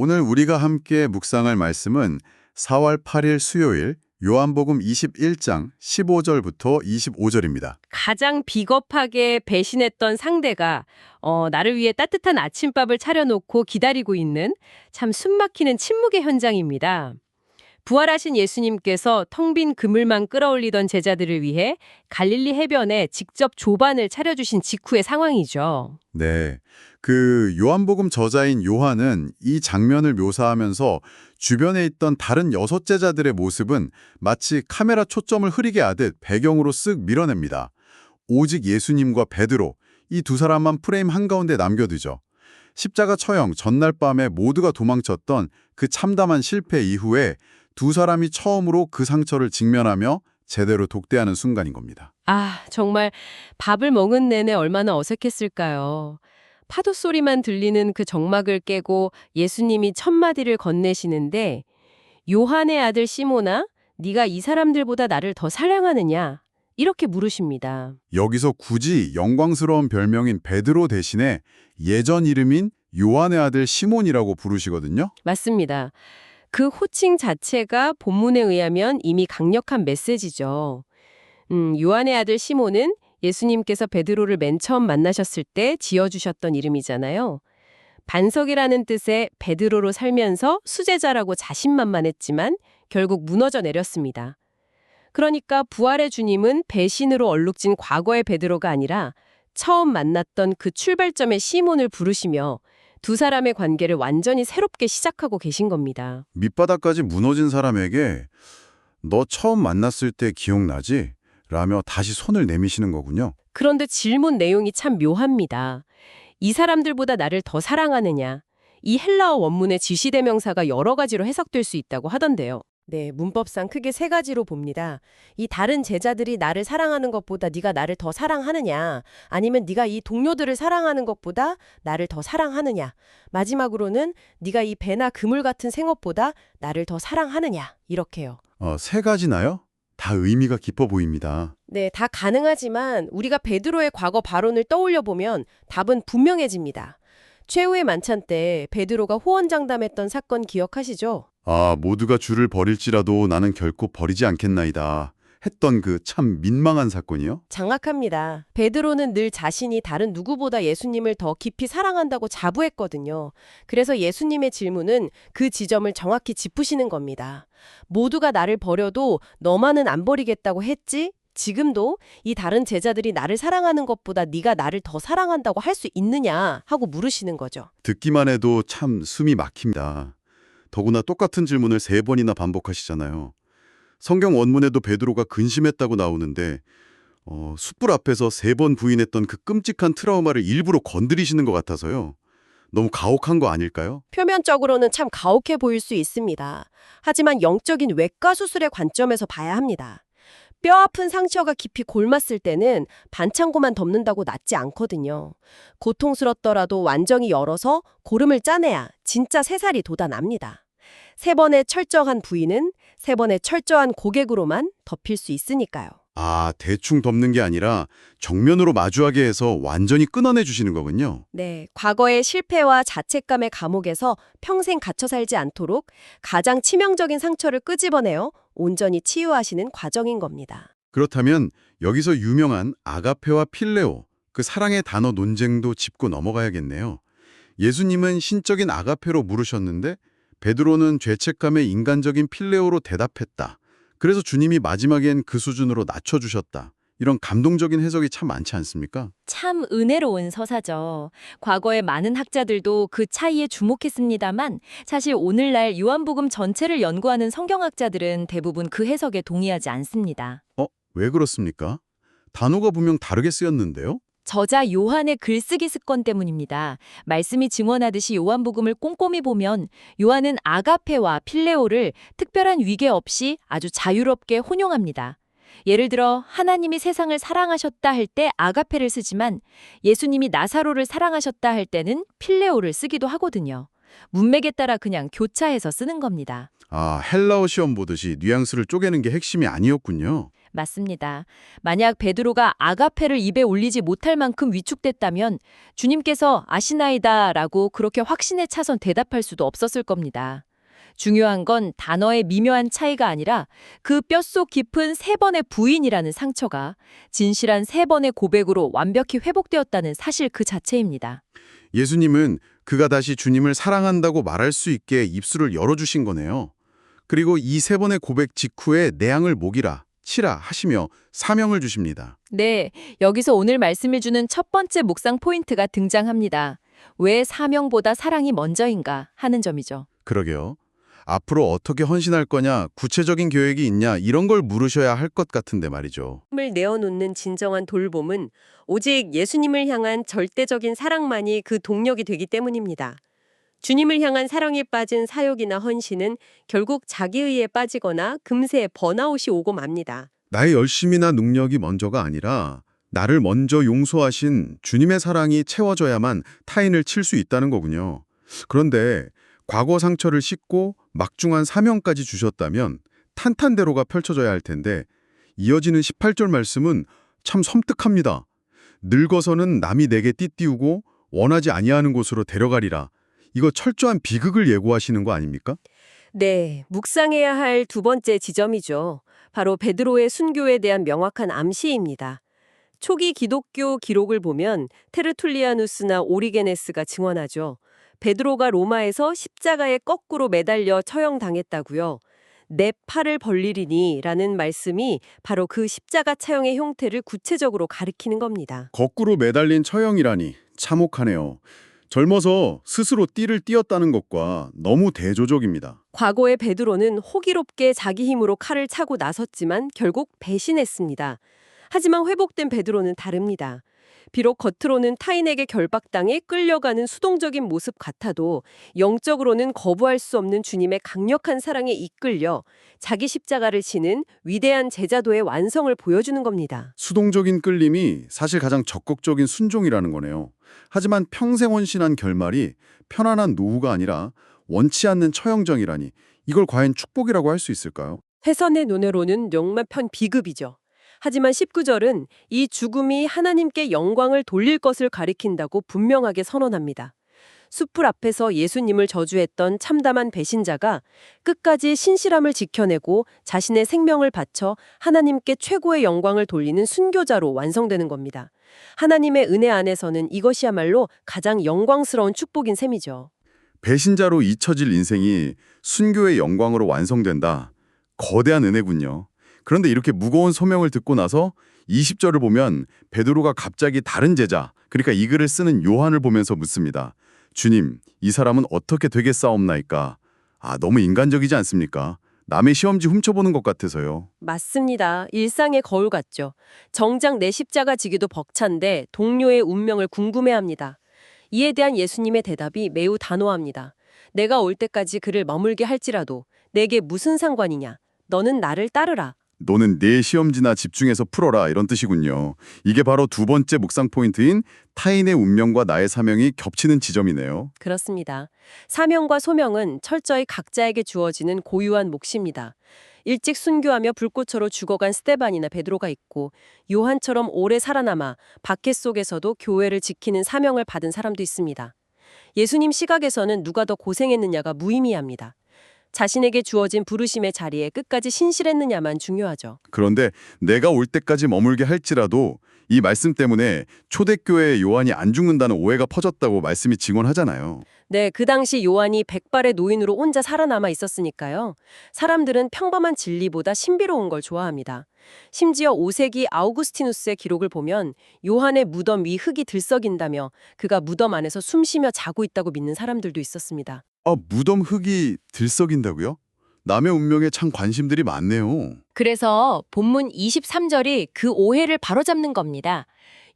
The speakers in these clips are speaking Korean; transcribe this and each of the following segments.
오늘 우리가 함께 묵상할 말씀은 4월 8일 수요일 요한복음 21장 15절부터 25절입니다. 가장 비겁하게 배신했던 상대가 나를 위해 따뜻한 아침밥을 차려놓고 기다리고 있는 참 숨막히는 침묵의 현장입니다. 부활하신 예수님께서 텅 빈 그물만 끌어올리던 제자들을 위해 갈릴리 해변에 직접 조반을 차려주신 직후의 상황이죠. 네, 그 요한복음 저자인 요한은 이 장면을 묘사하면서 주변에 있던 다른 6제자들의 모습은 마치 카메라 초점을 흐리게 하듯 배경으로 쓱 밀어냅니다. 오직 예수님과 베드로, 이 두 사람만 프레임 한가운데 남겨두죠. 십자가 처형 전날 밤에 모두가 도망쳤던 그 참담한 실패 이후에 두 사람이 처음으로 그 상처를 직면하며 제대로 독대하는 순간인 겁니다. 정말 밥을 먹은 내내 얼마나 어색했을까요? 파도 소리만 들리는 그 정막을 깨고 예수님이 첫 마디를 건네시는데 요한의 아들 시몬아, 네가 이 사람들보다 나를 더 사랑하느냐? 이렇게 물으십니다. 여기서 굳이 영광스러운 별명인 베드로 대신에 예전 이름인 요한의 아들 시몬이라고 부르시거든요. 맞습니다. 그 호칭 자체가 본문에 의하면 이미 강력한 메시지죠. 요한의 아들 시몬은 예수님께서 베드로를 맨 처음 만나셨을 때 지어주셨던 이름이잖아요. 반석이라는 뜻의 베드로로 살면서 수제자라고 자신만만했지만 결국 무너져 내렸습니다. 그러니까 부활의 주님은 배신으로 얼룩진 과거의 베드로가 아니라 처음 만났던 그 출발점의 시몬을 부르시며 두 사람의 관계를 완전히 새롭게 시작하고 계신 겁니다. 밑바닥까지 무너진 사람에게 너 처음 만났을 때 기억나지? 라며 다시 손을 내미시는 거군요. 그런데 질문 내용이 참 묘합니다. 이 사람들보다 나를 더 사랑하느냐? 이 헬라어 원문의 지시대명사가 여러 가지로 해석될 수 있다고 하던데요. 네, 문법상 크게 3가지로 봅니다. 이 다른 제자들이 나를 사랑하는 것보다 네가 나를 더 사랑하느냐, 아니면 네가 이 동료들을 사랑하는 것보다 나를 더 사랑하느냐, 마지막으로는 네가 이 배나 그물 같은 생업보다 나를 더 사랑하느냐, 이렇게요. 3가지나요? 다 의미가 깊어 보입니다. 네, 다 가능하지만 우리가 베드로의 과거 발언을 떠올려 보면 답은 분명해집니다. 최후의 만찬 때 베드로가 호언장담했던 사건 기억하시죠? 모두가 주를 버릴지라도 나는 결코 버리지 않겠나이다. 했던 그 참 민망한 사건이요? 장악합니다. 베드로는 늘 자신이 다른 누구보다 예수님을 더 깊이 사랑한다고 자부했거든요. 그래서 예수님의 질문은 그 지점을 정확히 짚으시는 겁니다. 모두가 나를 버려도 너만은 안 버리겠다고 했지? 지금도 이 다른 제자들이 나를 사랑하는 것보다 네가 나를 더 사랑한다고 할 수 있느냐 하고 물으시는 거죠. 듣기만 해도 참 숨이 막힙니다. 더구나 똑같은 질문을 3번이나 반복하시잖아요. 성경 원문에도 베드로가 근심했다고 나오는데 숯불 앞에서 3번 부인했던 그 끔찍한 트라우마를 일부러 건드리시는 것 같아서요. 너무 가혹한 거 아닐까요? 표면적으로는 참 가혹해 보일 수 있습니다. 하지만 영적인 외과 수술의 관점에서 봐야 합니다. 뼈 아픈 상처가 깊이 골맞을 때는 반창고만 덮는다고 낫지 않거든요. 고통스럽더라도 완전히 열어서 고름을 짜내야 진짜 새살이 돋아납니다. 3번의 철저한 부위는 3번의 철저한 고객으로만 덮일 수 있으니까요. 대충 덮는 게 아니라 정면으로 마주하게 해서 완전히 끊어내 주시는 거군요. 네, 과거의 실패와 자책감의 감옥에서 평생 갇혀 살지 않도록 가장 치명적인 상처를 끄집어내어 온전히 치유하시는 과정인 겁니다. 그렇다면 여기서 유명한 아가페와 필레오, 그 사랑의 단어 논쟁도 짚고 넘어가야겠네요. 예수님은 신적인 아가페로 물으셨는데 베드로는 죄책감의 인간적인 필레오로 대답했다. 그래서 주님이 마지막엔 그 수준으로 낮춰주셨다. 이런 감동적인 해석이 참 많지 않습니까? 참 은혜로운 서사죠. 과거의 많은 학자들도 그 차이에 주목했습니다만 사실 오늘날 요한복음 전체를 연구하는 성경학자들은 대부분 그 해석에 동의하지 않습니다. 왜 그렇습니까? 단어가 분명 다르게 쓰였는데요? 저자 요한의 글쓰기 습관 때문입니다. 말씀이 증언하듯이 요한복음을 꼼꼼히 보면 요한은 아가페와 필레오를 특별한 위계 없이 아주 자유롭게 혼용합니다. 예를 들어 하나님이 세상을 사랑하셨다 할 때 아가페를 쓰지만 예수님이 나사로를 사랑하셨다 할 때는 필레오를 쓰기도 하거든요. 문맥에 따라 그냥 교차해서 쓰는 겁니다. 헬라어 시험 보듯이 뉘앙스를 쪼개는 게 핵심이 아니었군요. 맞습니다. 만약 베드로가 아가페를 입에 올리지 못할 만큼 위축됐다면 주님께서 아시나이다라고 그렇게 확신에 차선 대답할 수도 없었을 겁니다. 중요한 건 단어의 미묘한 차이가 아니라 그 뼛속 깊은 세 번의 부인이라는 상처가 진실한 세 번의 고백으로 완벽히 회복되었다는 사실 그 자체입니다. 예수님은 그가 다시 주님을 사랑한다고 말할 수 있게 입술을 열어주신 거네요. 그리고 이 세 번의 고백 직후에 내 양을 먹이라, 치라 하시며 사명을 주십니다. 네, 여기서 오늘 말씀을 주는 첫 번째 묵상 포인트가 등장합니다. 왜 사명보다 사랑이 먼저인가 하는 점이죠. 그러게요. 앞으로 어떻게 헌신할 거냐, 구체적인 계획이 있냐 이런 걸 물으셔야 할 것 같은데 말이죠. 을 내어놓는 진정한 돌봄은 오직 예수님을 향한 절대적인 사랑만이 그 동력이 되기 때문입니다. 주님을 향한 사랑에 빠진 사역이나 헌신은 결국 자기의에 빠지거나 금세 번아웃이 오고 맙니다. 나의 열심이나 능력이 먼저가 아니라 나를 먼저 용서하신 주님의 사랑이 채워져야만 타인을 칠 수 있다는 거군요. 그런데 과거 상처를 씻고 막중한 사명까지 주셨다면 탄탄대로가 펼쳐져야 할 텐데 이어지는 18절 말씀은 참 섬뜩합니다. 늙어서는 남이 내게 띠띠우고 원하지 아니하는 곳으로 데려가리라. 이거 철저한 비극을 예고하시는 거 아닙니까? 네, 묵상해야 할 두 번째 지점이죠. 바로 베드로의 순교에 대한 명확한 암시입니다. 초기 기독교 기록을 보면 테르툴리아누스나 오리게네스가 증언하죠. 베드로가 로마에서 십자가에 거꾸로 매달려 처형당했다고요. 내 팔을 벌리리니 라는 말씀이 바로 그 십자가 처형의 형태를 구체적으로 가리키는 겁니다. 거꾸로 매달린 처형이라니 참혹하네요. 젊어서 스스로 띠를 띄었다는 것과 너무 대조적입니다. 과거의 베드로는 호기롭게 자기 힘으로 칼을 차고 나섰지만 결국 배신했습니다. 하지만 회복된 베드로는 다릅니다. 비록 겉으로는 타인에게 결박당해 끌려가는 수동적인 모습 같아도 영적으로는 거부할 수 없는 주님의 강력한 사랑에 이끌려 자기 십자가를 지는 위대한 제자도의 완성을 보여주는 겁니다. 수동적인 끌림이 사실 가장 적극적인 순종이라는 거네요. 하지만 평생 헌신한 결말이 편안한 노후가 아니라 원치 않는 처형정이라니 이걸 과연 축복이라고 할 수 있을까요? 회선의 눈으로는 영마편 비급이죠. 하지만 19절은 이 죽음이 하나님께 영광을 돌릴 것을 가리킨다고 분명하게 선언합니다. 숲풀 앞에서 예수님을 저주했던 참담한 배신자가 끝까지 신실함을 지켜내고 자신의 생명을 바쳐 하나님께 최고의 영광을 돌리는 순교자로 완성되는 겁니다. 하나님의 은혜 안에서는 이것이야말로 가장 영광스러운 축복인 셈이죠. 배신자로 잊혀질 인생이 순교의 영광으로 완성된다. 거대한 은혜군요. 그런데 이렇게 무거운 소명을 듣고 나서 20절을 보면 베드로가 갑자기 다른 제자, 그러니까 이 글을 쓰는 요한을 보면서 묻습니다. 주님, 이 사람은 어떻게 되겠사옵나이까? 너무 인간적이지 않습니까? 남의 시험지 훔쳐보는 것 같아서요. 맞습니다. 일상의 거울 같죠. 정작 내 십자가 지기도 벅찬데 동료의 운명을 궁금해합니다. 이에 대한 예수님의 대답이 매우 단호합니다. 내가 올 때까지 그를 머물게 할지라도 내게 무슨 상관이냐? 너는 나를 따르라. 너는 내 시험지나 집중해서 풀어라 이런 뜻이군요. 이게 바로 두 번째 묵상 포인트인 타인의 운명과 나의 사명이 겹치는 지점이네요. 그렇습니다. 사명과 소명은 철저히 각자에게 주어지는 고유한 몫입니다. 일찍 순교하며 불꽃처럼 죽어간 스데반이나 베드로가 있고 요한처럼 오래 살아남아 박해 속에서도 교회를 지키는 사명을 받은 사람도 있습니다. 예수님 시각에서는 누가 더 고생했느냐가 무의미합니다. 자신에게 주어진 부르심의 자리에 끝까지 신실했느냐만 중요하죠. 그런데 내가 올 때까지 머물게 할지라도 이 말씀 때문에 초대교회의 요한이 안 죽는다는 오해가 퍼졌다고 말씀이 증언하잖아요. 네, 그 당시 요한이 백발의 노인으로 혼자 살아남아 있었으니까요. 사람들은 평범한 진리보다 신비로운 걸 좋아합니다. 심지어 5세기 아우구스티누스의 기록을 보면 요한의 무덤 위 흙이 들썩인다며 그가 무덤 안에서 숨쉬며 자고 있다고 믿는 사람들도 있었습니다. 무덤 흙이 들썩인다고요? 남의 운명에 참 관심들이 많네요. 그래서 본문 23절이 그 오해를 바로잡는 겁니다.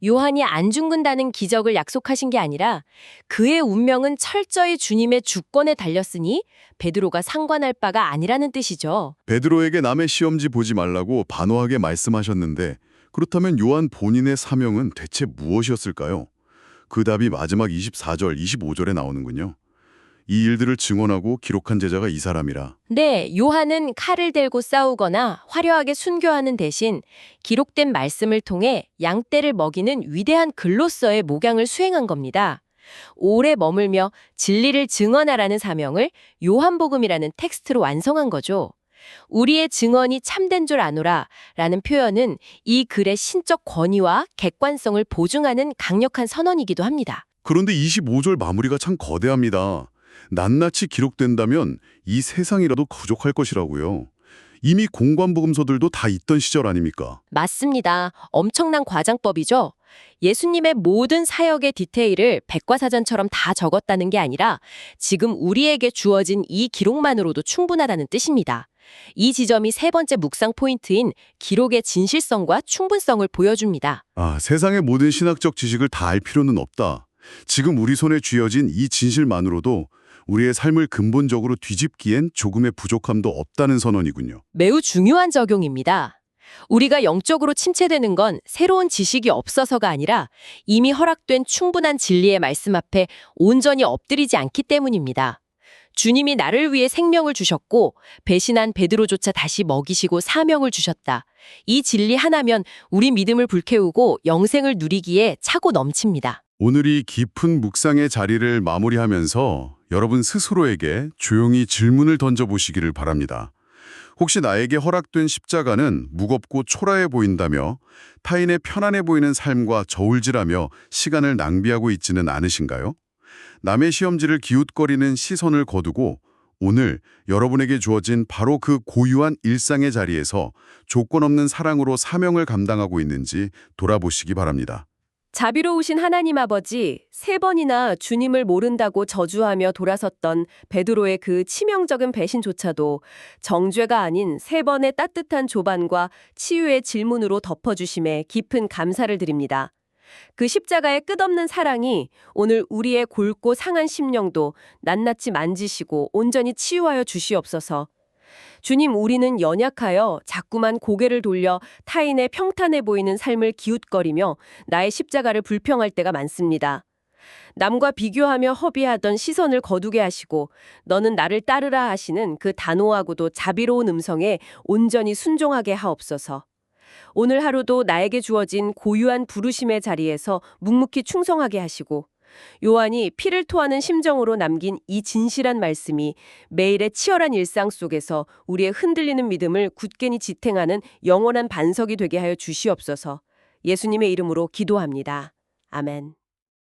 요한이 안 죽는다는 기적을 약속하신 게 아니라 그의 운명은 철저히 주님의 주권에 달렸으니 베드로가 상관할 바가 아니라는 뜻이죠. 베드로에게 남의 시험지 보지 말라고 단호하게 말씀하셨는데 그렇다면 요한 본인의 사명은 대체 무엇이었을까요? 그 답이 마지막 24절, 25절에 나오는군요. 이 일들을 증언하고 기록한 제자가 이 사람이라. 네, 요한은 칼을 들고 싸우거나 화려하게 순교하는 대신 기록된 말씀을 통해 양떼를 먹이는 위대한 글로서의 목양을 수행한 겁니다. 오래 머물며 진리를 증언하라는 사명을 요한복음이라는 텍스트로 완성한 거죠. 우리의 증언이 참된 줄 아노라 라는 표현은 이 글의 신적 권위와 객관성을 보증하는 강력한 선언이기도 합니다. 그런데 25절 마무리가 참 거대합니다. 낱낱이 기록된다면 이 세상이라도 부족할 것이라고요. 이미 공관복음서들도 다 있던 시절 아닙니까? 맞습니다. 엄청난 과장법이죠. 예수님의 모든 사역의 디테일을 백과사전처럼 다 적었다는 게 아니라 지금 우리에게 주어진 이 기록만으로도 충분하다는 뜻입니다. 이 지점이 세 번째 묵상 포인트인 기록의 진실성과 충분성을 보여줍니다. 세상의 모든 신학적 지식을 다 알 필요는 없다. 지금 우리 손에 쥐어진 이 진실만으로도 우리의 삶을 근본적으로 뒤집기엔 조금의 부족함도 없다는 선언이군요. 매우 중요한 적용입니다. 우리가 영적으로 침체되는 건 새로운 지식이 없어서가 아니라 이미 허락된 충분한 진리의 말씀 앞에 온전히 엎드리지 않기 때문입니다. 주님이 나를 위해 생명을 주셨고 배신한 베드로조차 다시 먹이시고 사명을 주셨다. 이 진리 하나면 우리 믿음을 불태우고 영생을 누리기에 차고 넘칩니다. 오늘 이 깊은 묵상의 자리를 마무리하면서 여러분 스스로에게 조용히 질문을 던져보시기를 바랍니다. 혹시 나에게 허락된 십자가는 무겁고 초라해 보인다며 타인의 편안해 보이는 삶과 저울질하며 시간을 낭비하고 있지는 않으신가요? 남의 시험지를 기웃거리는 시선을 거두고 오늘 여러분에게 주어진 바로 그 고유한 일상의 자리에서 조건 없는 사랑으로 사명을 감당하고 있는지 돌아보시기 바랍니다. 자비로우신 하나님 아버지, 3번이나 주님을 모른다고 저주하며 돌아섰던 베드로의 그 치명적인 배신조차도 정죄가 아닌 3번의 따뜻한 조반과 치유의 질문으로 덮어주심에 깊은 감사를 드립니다. 그 십자가의 끝없는 사랑이 오늘 우리의 골고 상한 심령도 낱낱이 만지시고 온전히 치유하여 주시옵소서. 주님, 우리는 연약하여 자꾸만 고개를 돌려 타인의 평탄해 보이는 삶을 기웃거리며 나의 십자가를 불평할 때가 많습니다. 남과 비교하며 허비하던 시선을 거두게 하시고 너는 나를 따르라 하시는 그 단호하고도 자비로운 음성에 온전히 순종하게 하옵소서. 오늘 하루도 나에게 주어진 고유한 부르심의 자리에서 묵묵히 충성하게 하시고 요한이 피를 토하는 심정으로 남긴 이 진실한 말씀이 매일의 치열한 일상 속에서 우리의 흔들리는 믿음을 굳건히 지탱하는 영원한 반석이 되게 하여 주시옵소서. 예수님의 이름으로 기도합니다. 아멘.